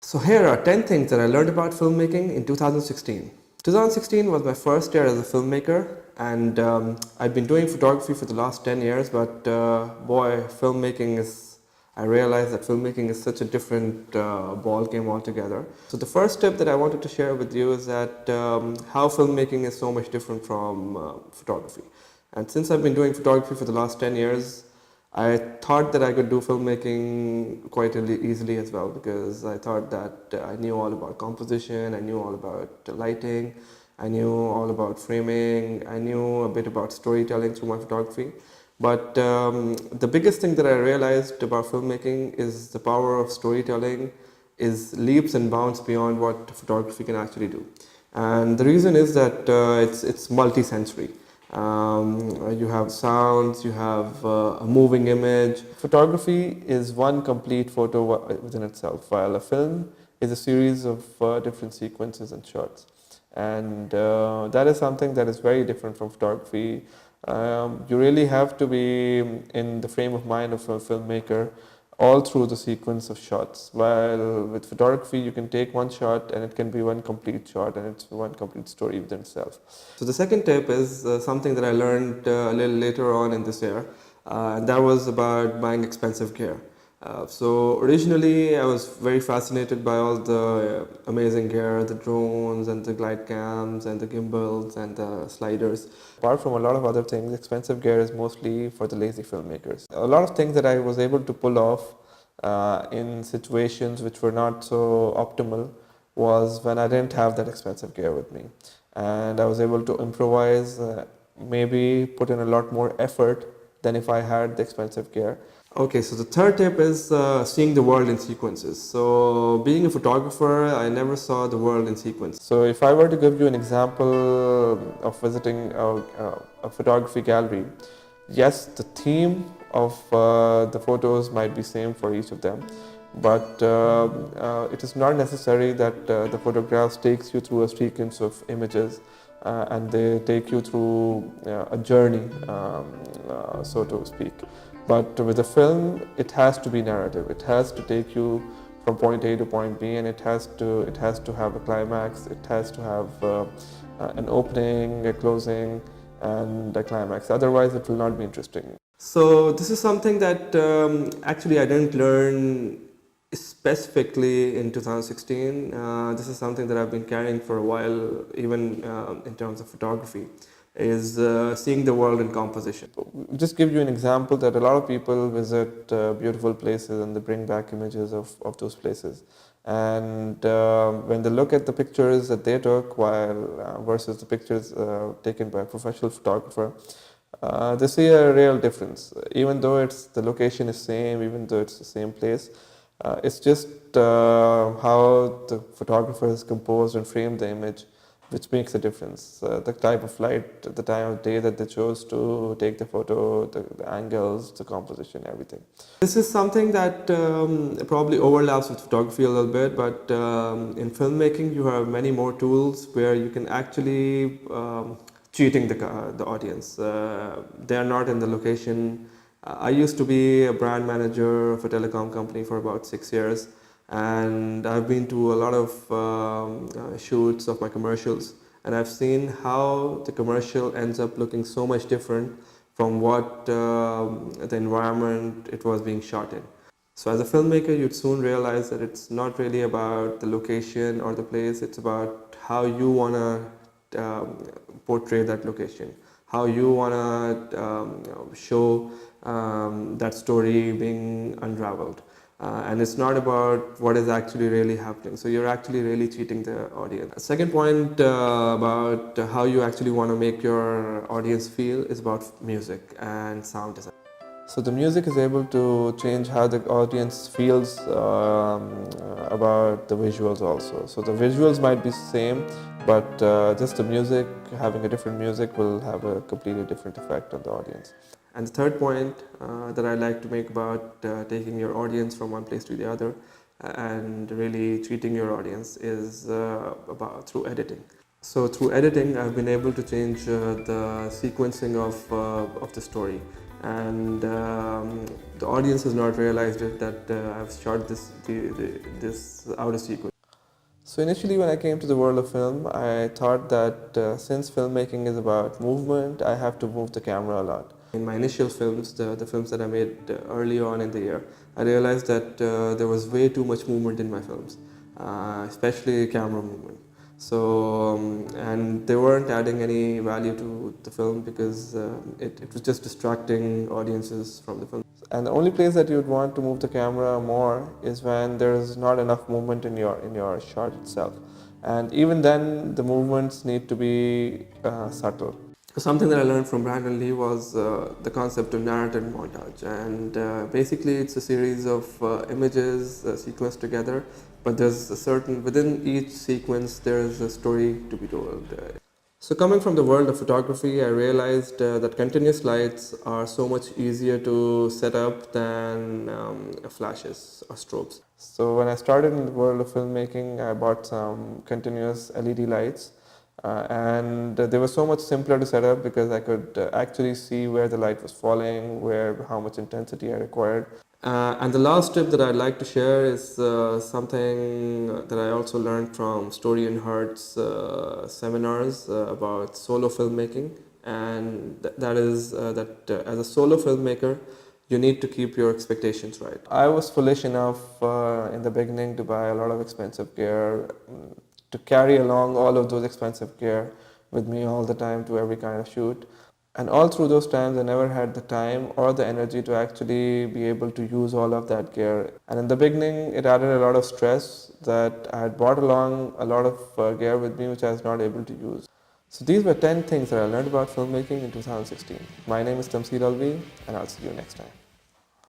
So here are 10 things that I learned about filmmaking in 2016. 2016 was my first year as a filmmaker, and I've been doing photography for the last 10 years, but boy, I realized that filmmaking is such a different ball game altogether. So the first tip that I wanted to share with you is that how filmmaking is so much different from photography. And since I've been doing photography for the last 10 years, I thought that I could do filmmaking quite easily as well, because I thought that I knew all about composition, I knew all about lighting, I knew all about framing, I knew a bit about storytelling through my photography. But the biggest thing that I realized about filmmaking is the power of storytelling is leaps and bounds beyond what photography can actually do. And the reason is that it's multi-sensory. You have sounds, you have a moving image. Photography is one complete photo within itself, while a film is a series of different sequences and shots. And that is something that is very different from photography. You really have to be in the frame of mind of a filmmaker all through the sequence of shots. While with photography, you can take one shot and it can be one complete shot and it's one complete story within itself. So the second tip is something that I learned a little later on in this year, and that was about buying expensive gear. So originally I was very fascinated by all the amazing gear, the drones and the glide cams and the gimbals and the sliders. Apart from a lot of other things, expensive gear is mostly for the lazy filmmakers. A lot of things that I was able to pull off in situations which were not so optimal was when I didn't have that expensive gear with me. And I was able to improvise, maybe put in a lot more effort than if I had the expensive gear. Okay, so the third tip is seeing the world in sequences. So being a photographer, I never saw the world in sequence. So if I were to give you an example of visiting a photography gallery, yes, the theme of the photos might be same for each of them, but it is not necessary that the photographs takes you through a sequence of images and they take you through a journey, so to speak. But with a film, it has to be narrative. It has to take you from point A to point B, and it has to have a climax. It has to have an opening, a closing, and a climax. Otherwise, it will not be interesting. So this is something that actually I didn't learn specifically in 2016. This is something that I've been carrying for a while, even in terms of photography, is seeing the world in composition. Just give you an example that a lot of people visit beautiful places and they bring back images of those places. And when they look at the pictures that they took while versus the pictures taken by a professional photographer, they see a real difference. Even though the location is same, even though it's the same place, it's just how the photographer has composed and framed the image which makes a difference. The type of light, the time of day that they chose to take the photo, the angles, the composition, everything. This is something that probably overlaps with photography a little bit, but in filmmaking you have many more tools where you can actually cheating the audience. They are not in the location. I used to be a brand manager of a telecom company for about 6 years. And I've been to a lot of shoots of my commercials, and I've seen how the commercial ends up looking so much different from what the environment it was being shot in. So as a filmmaker, you'd soon realize that it's not really about the location or the place, it's about how you want to portray that location, how you want to show that story being unraveled. And it's not about what is actually really happening. So you're actually really cheating the audience. Second point about how you actually want to make your audience feel is about music and sound design. So the music is able to change how the audience feels about the visuals also. So the visuals might be same, but just the music, having a different music will have a completely different effect on the audience. And the third point that I like to make about taking your audience from one place to the other and really treating your audience is about through editing. So through editing, I've been able to change the sequencing of the story. and the audience has not realized it that I've shot this outer sequence. So initially when I came to the world of film, I thought that since filmmaking is about movement, I have to move the camera a lot. In my initial films, the films that I made early on in the year, I realized that there was way too much movement in my films, especially camera movement. So, and they weren't adding any value to the film because it was just distracting audiences from the film. And the only place that you'd want to move the camera more is when there's not enough movement in your shot itself. And even then, the movements need to be subtle. Something that I learned from Brandon Lee was the concept of narrative montage, and basically it's a series of images sequenced together, but there's a certain, within each sequence there is a story to be told. So coming from the world of photography, I realized that continuous lights are so much easier to set up than flashes or strobes. So when I started in the world of filmmaking, I bought some continuous LED lights. And they were so much simpler to set up because I could actually see where the light was falling, how much intensity I required. And the last tip that I'd like to share is something that I also learned from Story and Heart's seminars about solo filmmaking, and that is that as a solo filmmaker, you need to keep your expectations right. I was foolish enough in the beginning to buy a lot of expensive gear, to carry along all of those expensive gear with me all the time to every kind of shoot. And all through those times, I never had the time or the energy to actually be able to use all of that gear. And in the beginning, it added a lot of stress that I had brought along a lot of gear with me which I was not able to use. So these were 10 things that I learned about filmmaking in 2016. My name is Tamseer Alvi, and I'll see you next time.